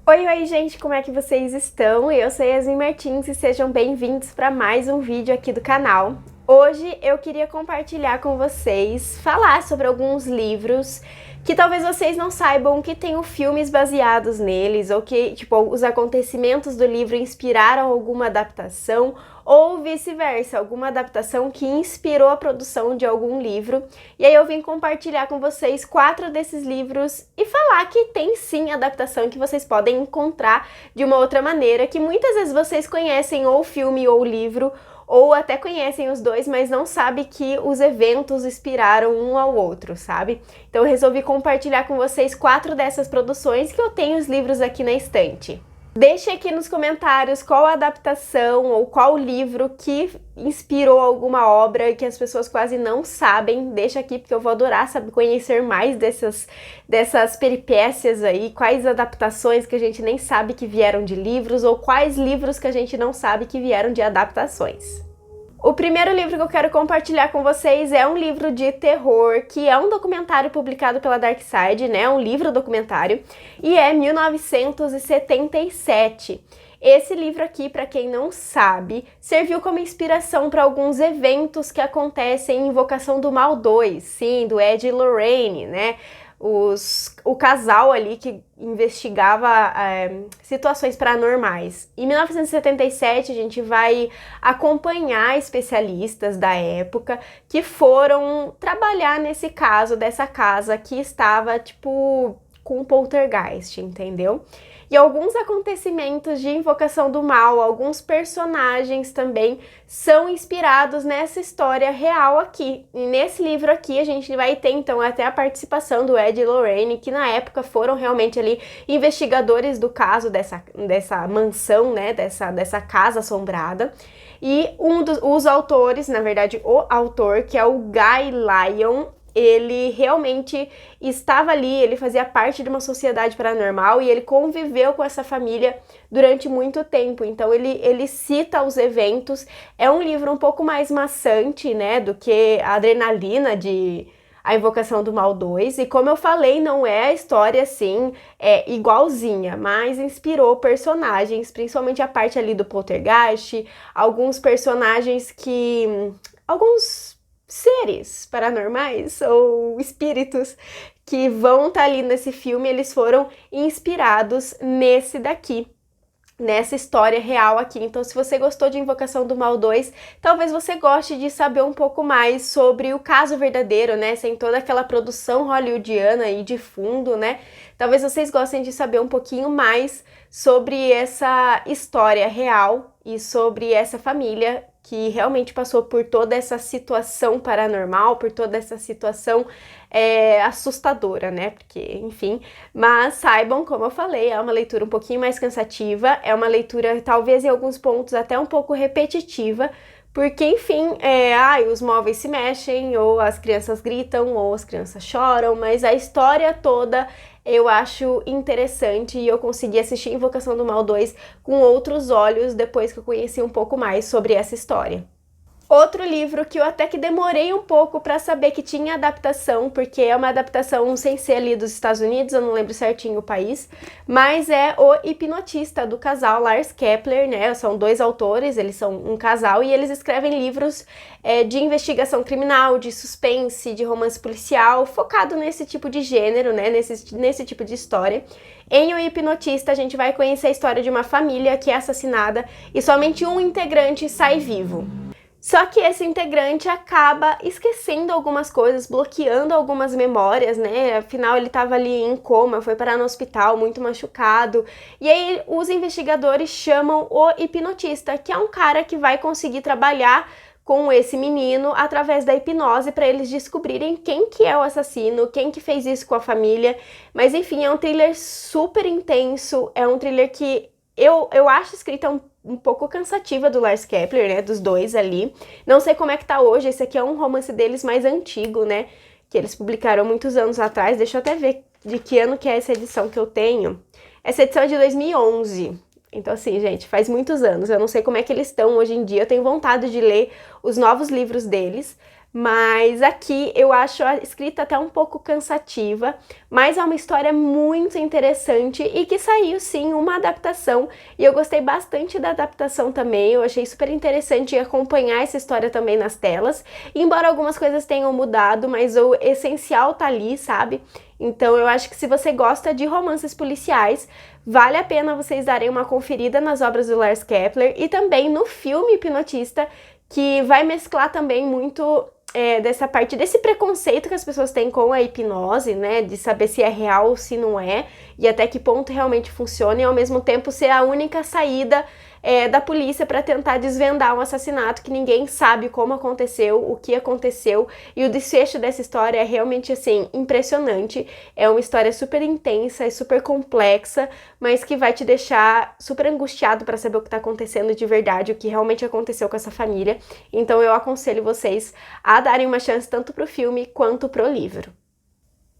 Oi, gente, como é que vocês estão? Eu sou Yasmin Martins e sejam bem-vindos para mais um vídeo aqui do canal. Hoje eu queria compartilhar com vocês, falar sobre alguns livros que talvez vocês não saibam que tenham filmes baseados neles, ou que, tipo, os acontecimentos do livro inspiraram alguma adaptação, ou vice-versa, alguma adaptação que inspirou a produção de algum livro. E aí eu vim compartilhar com vocês 4 desses livros e falar que tem sim adaptação que vocês podem encontrar de uma outra maneira, que muitas vezes vocês conhecem ou o filme ou o livro, ou até conhecem os dois, mas não sabe que os eventos inspiraram um ao outro, sabe? Então eu resolvi compartilhar com vocês 4 dessas produções que eu tenho os livros aqui na estante. Deixe aqui nos comentários qual a adaptação ou qual livro que inspirou alguma obra que as pessoas quase não sabem. Deixa aqui porque eu vou adorar conhecer mais dessas peripécias aí, quais adaptações que a gente nem sabe que vieram de livros ou quais livros que a gente não sabe que vieram de adaptações. O primeiro livro que eu quero compartilhar com vocês é um livro de terror, que é um documentário publicado pela Dark Side, né? Um livro documentário, e é 1977. Esse livro aqui, para quem não sabe, serviu como inspiração para alguns eventos que acontecem em Invocação do Mal 2, sim, do Ed e Lorraine, né? O casal ali que investigava situações paranormais. Em 1977, a gente vai acompanhar especialistas da época que foram trabalhar nesse caso dessa casa que estava, tipo, com um poltergeist, entendeu? E alguns acontecimentos de Invocação do Mal, alguns personagens também são inspirados nessa história real aqui. E nesse livro aqui a gente vai ter então até a participação do Ed e Lorraine, que na época foram realmente ali investigadores do caso dessa mansão, né, dessa casa assombrada. E os autores, na verdade o autor, que é o Guy Lyon, ele realmente estava ali, ele fazia parte de uma sociedade paranormal e ele conviveu com essa família durante muito tempo, então ele cita os eventos. É um livro um pouco mais maçante, né, do que a Adrenalina de A Invocação do Mal 2, e como eu falei, não é a história assim, igualzinha, mas inspirou personagens, principalmente a parte ali do poltergeist, alguns personagens alguns seres paranormais ou espíritos que vão estar ali nesse filme, eles foram inspirados nesse daqui, nessa história real aqui. Então, se você gostou de Invocação do Mal 2, talvez você goste de saber um pouco mais sobre o caso verdadeiro, né? Sem toda aquela produção hollywoodiana aí de fundo, né? Talvez vocês gostem de saber um pouquinho mais sobre essa história real e sobre essa família que realmente passou por toda essa situação paranormal, por toda essa situação assustadora, né? Porque, enfim, mas saibam, como eu falei, é uma leitura um pouquinho mais cansativa, é uma leitura talvez em alguns pontos até um pouco repetitiva, porque, enfim, os móveis se mexem, ou as crianças gritam, ou as crianças choram, mas a história toda eu acho interessante e eu consegui assistir Invocação do Mal 2 com outros olhos depois que eu conheci um pouco mais sobre essa história. Outro livro que eu até que demorei um pouco para saber que tinha adaptação, porque é uma adaptação sem ser ali dos Estados Unidos, eu não lembro certinho o país, mas é O Hipnotista, do casal Lars Kepler, né? São 2 autores, eles são um casal e eles escrevem livros de investigação criminal, de suspense, de romance policial, focado nesse tipo de gênero, né? Nesse tipo de história. Em O Hipnotista, a gente vai conhecer a história de uma família que é assassinada e somente um integrante sai vivo. Só que esse integrante acaba esquecendo algumas coisas, bloqueando algumas memórias, né? Afinal, ele estava ali em coma, foi parar no hospital, muito machucado. E aí, os investigadores chamam o hipnotista, que é um cara que vai conseguir trabalhar com esse menino através da hipnose para eles descobrirem quem que é o assassino, quem que fez isso com a família. Mas enfim, é um thriller super intenso, é um thriller que eu acho escrita um pouco cansativa do Lars Kepler, né, dos 2 ali. Não sei como é que tá hoje, esse aqui é um romance deles mais antigo, né, que eles publicaram muitos anos atrás. Deixa eu até ver de que ano que é essa edição que eu tenho. Essa edição é de 2011. Então assim, gente, faz muitos anos. Eu não sei como é que eles estão hoje em dia. Eu tenho vontade de ler os novos livros deles, Mas aqui eu acho a escrita até um pouco cansativa, mas é uma história muito interessante e que saiu sim uma adaptação, e eu gostei bastante da adaptação também. Eu achei super interessante acompanhar essa história também nas telas, embora algumas coisas tenham mudado, mas o essencial tá ali, sabe? Então eu acho que se você gosta de romances policiais, vale a pena vocês darem uma conferida nas obras do Lars Kepler e também no filme Hipnotista, que vai mesclar também muito dessa parte, desse preconceito que as pessoas têm com a hipnose, né, de saber se é real ou se não é, e até que ponto realmente funciona, e ao mesmo tempo ser a única saída da polícia para tentar desvendar um assassinato que ninguém sabe como aconteceu, o que aconteceu, e o desfecho dessa história é realmente, assim, impressionante. É uma história super intensa, é super complexa, mas que vai te deixar super angustiado para saber o que tá acontecendo de verdade, o que realmente aconteceu com essa família. Então eu aconselho vocês a darem uma chance tanto pro filme quanto pro livro.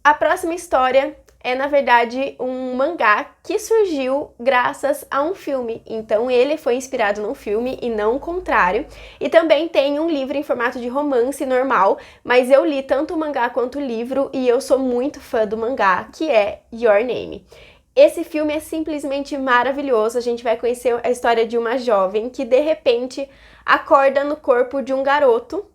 A próxima história é, na verdade, um mangá que surgiu graças a um filme. Então ele foi inspirado num filme e não o contrário. E também tem um livro em formato de romance normal, mas eu li tanto o mangá quanto o livro e eu sou muito fã do mangá, que é Your Name. Esse filme é simplesmente maravilhoso. A gente vai conhecer a história de uma jovem que de repente acorda no corpo de um garoto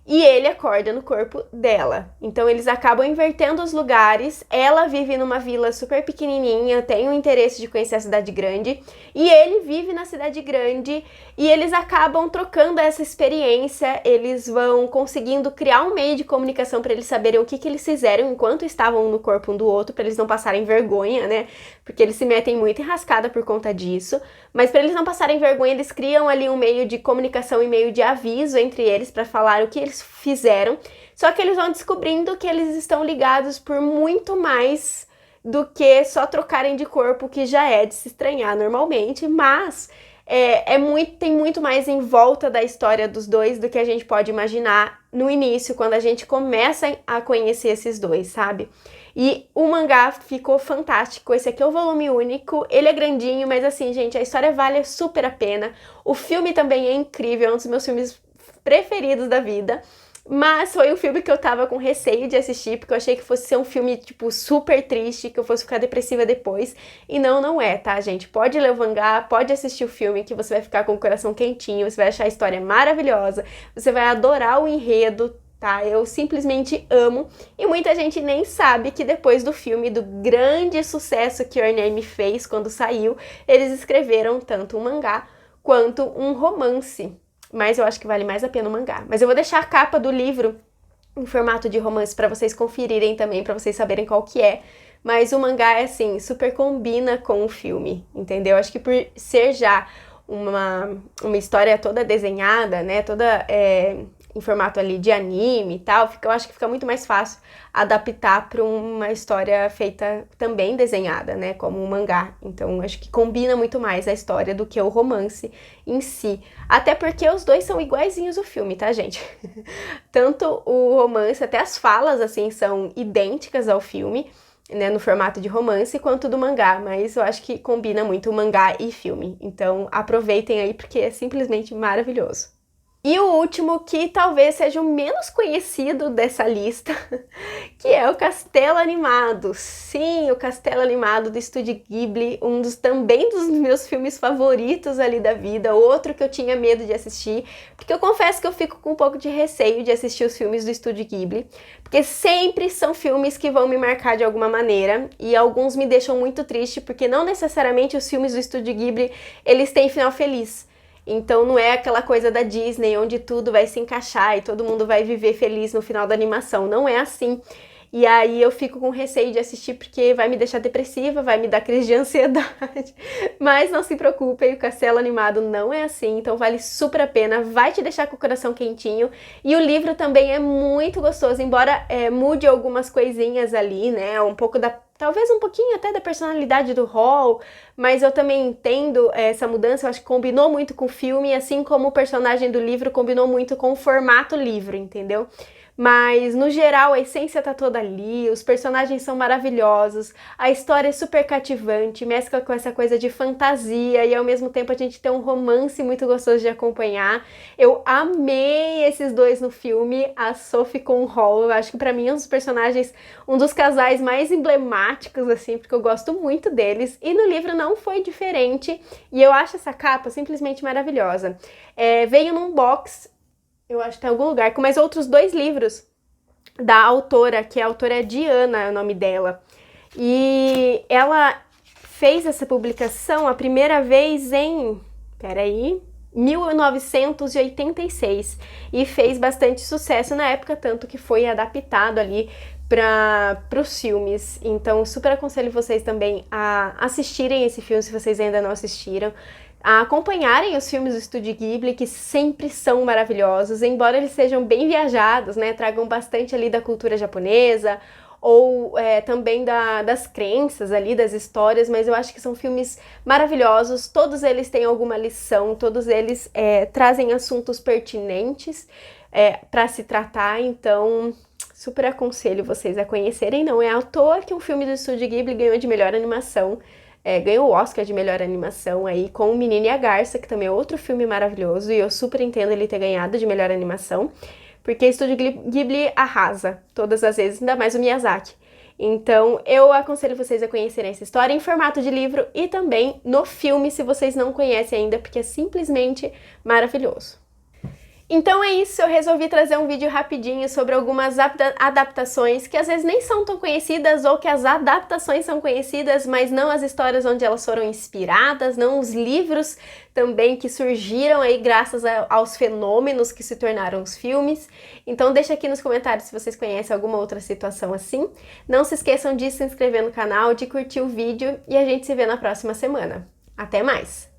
e ele acorda no corpo dela. Então eles acabam invertendo os lugares. Ela vive numa vila super pequenininha, tem o interesse de conhecer a cidade grande, e ele vive na cidade grande, e eles acabam trocando essa experiência. Eles vão conseguindo criar um meio de comunicação para eles saberem o que eles fizeram enquanto estavam no corpo um do outro, para eles não passarem vergonha, né? Porque eles se metem muito em rascada por conta disso. Mas para eles não passarem vergonha, eles criam ali um meio de comunicação e meio de aviso entre eles para falar o que eles fizeram. Só que eles vão descobrindo que eles estão ligados por muito mais do que só trocarem de corpo, que já é de se estranhar normalmente, mas tem muito mais em volta da história dos dois do que a gente pode imaginar no início, quando a gente começa a conhecer esses dois, sabe? E o mangá ficou fantástico. Esse aqui é o volume único, ele é grandinho, mas assim, gente, a história vale super a pena. O filme também é incrível, é um dos meus filmes preferidos da vida. Mas foi um filme que eu tava com receio de assistir, porque eu achei que fosse ser um filme, tipo, super triste, que eu fosse ficar depressiva depois. E não é, tá, gente? Pode ler o mangá, pode assistir o filme, que você vai ficar com o coração quentinho, você vai achar a história maravilhosa, você vai adorar o enredo, tá? Eu simplesmente amo. E muita gente nem sabe que depois do filme, do grande sucesso que Your Name fez quando saiu, eles escreveram tanto um mangá quanto um romance. Mas eu acho que vale mais a pena o mangá. Mas eu vou deixar a capa do livro em formato de romance para vocês conferirem também, para vocês saberem qual que é. Mas o mangá é assim, super combina com o filme, entendeu? Acho que por ser já uma história toda desenhada, né, toda em formato ali de anime e tal, eu acho que fica muito mais fácil adaptar para uma história feita também desenhada, né, como um mangá. Então acho que combina muito mais a história do que o romance em si. Até porque os dois são iguaizinhos o filme, tá, gente? Tanto o romance, até as falas, assim, são idênticas ao filme, né, no formato de romance, quanto do mangá, mas eu acho que combina muito o mangá e filme. Então aproveitem aí, porque é simplesmente maravilhoso. E o último, que talvez seja o menos conhecido dessa lista, que é o Castelo Animado. Sim, o Castelo Animado do Estúdio Ghibli, também dos meus filmes favoritos ali da vida, outro que eu tinha medo de assistir, porque eu confesso que eu fico com um pouco de receio de assistir os filmes do Estúdio Ghibli, porque sempre são filmes que vão me marcar de alguma maneira, e alguns me deixam muito triste, porque não necessariamente os filmes do Estúdio Ghibli, eles têm final feliz. Então não é aquela coisa da Disney, onde tudo vai se encaixar e todo mundo vai viver feliz no final da animação. Não é assim. E aí eu fico com receio de assistir porque vai me deixar depressiva, vai me dar crise de ansiedade. Mas não se preocupem, o Castelo Animado não é assim, então vale super a pena, vai te deixar com o coração quentinho. E o livro também é muito gostoso, embora mude algumas coisinhas ali, né? Talvez um pouquinho até da personalidade do Hall, mas eu também entendo essa mudança, eu acho que combinou muito com o filme, assim como o personagem do livro combinou muito com o formato livro, entendeu? Mas, no geral, a essência tá toda ali, os personagens são maravilhosos, a história é super cativante, mescla com essa coisa de fantasia e ao mesmo tempo a gente tem um romance muito gostoso de acompanhar. Eu amei esses dois no filme, a Sophie com o Hall, eu acho que pra mim é um dos personagens, um dos casais mais emblemáticos, assim, porque eu gosto muito deles, e no livro não foi diferente, e eu acho essa capa simplesmente maravilhosa. Veio num box, eu acho que tá em algum lugar, com mais outros 2 livros da autora, que a autora é Diana, é o nome dela. E ela fez essa publicação a primeira vez em, 1986, e fez bastante sucesso na época, tanto que foi adaptado ali para os filmes. Então, super aconselho vocês também a assistirem esse filme, se vocês ainda não assistiram, a acompanharem os filmes do Estúdio Ghibli, que sempre são maravilhosos, embora eles sejam bem viajados, né, tragam bastante ali da cultura japonesa, ou também das crenças ali, das histórias, mas eu acho que são filmes maravilhosos, todos eles têm alguma lição, todos eles trazem assuntos pertinentes para se tratar, então super aconselho vocês a conhecerem. Não é à toa que um filme do Estúdio Ghibli ganhou de melhor animação, ganhou o Oscar de melhor animação aí com O Menino e a Garça, que também é outro filme maravilhoso, e eu super entendo ele ter ganhado de melhor animação, porque o Estúdio Ghibli arrasa todas as vezes, ainda mais o Miyazaki. Então eu aconselho vocês a conhecerem essa história em formato de livro e também no filme, se vocês não conhecem ainda, porque é simplesmente maravilhoso. Então é isso, eu resolvi trazer um vídeo rapidinho sobre algumas adaptações que às vezes nem são tão conhecidas, ou que as adaptações são conhecidas, mas não as histórias onde elas foram inspiradas, não os livros também que surgiram aí graças aos fenômenos que se tornaram os filmes. Então deixa aqui nos comentários se vocês conhecem alguma outra situação assim. Não se esqueçam de se inscrever no canal, de curtir o vídeo, e a gente se vê na próxima semana. Até mais!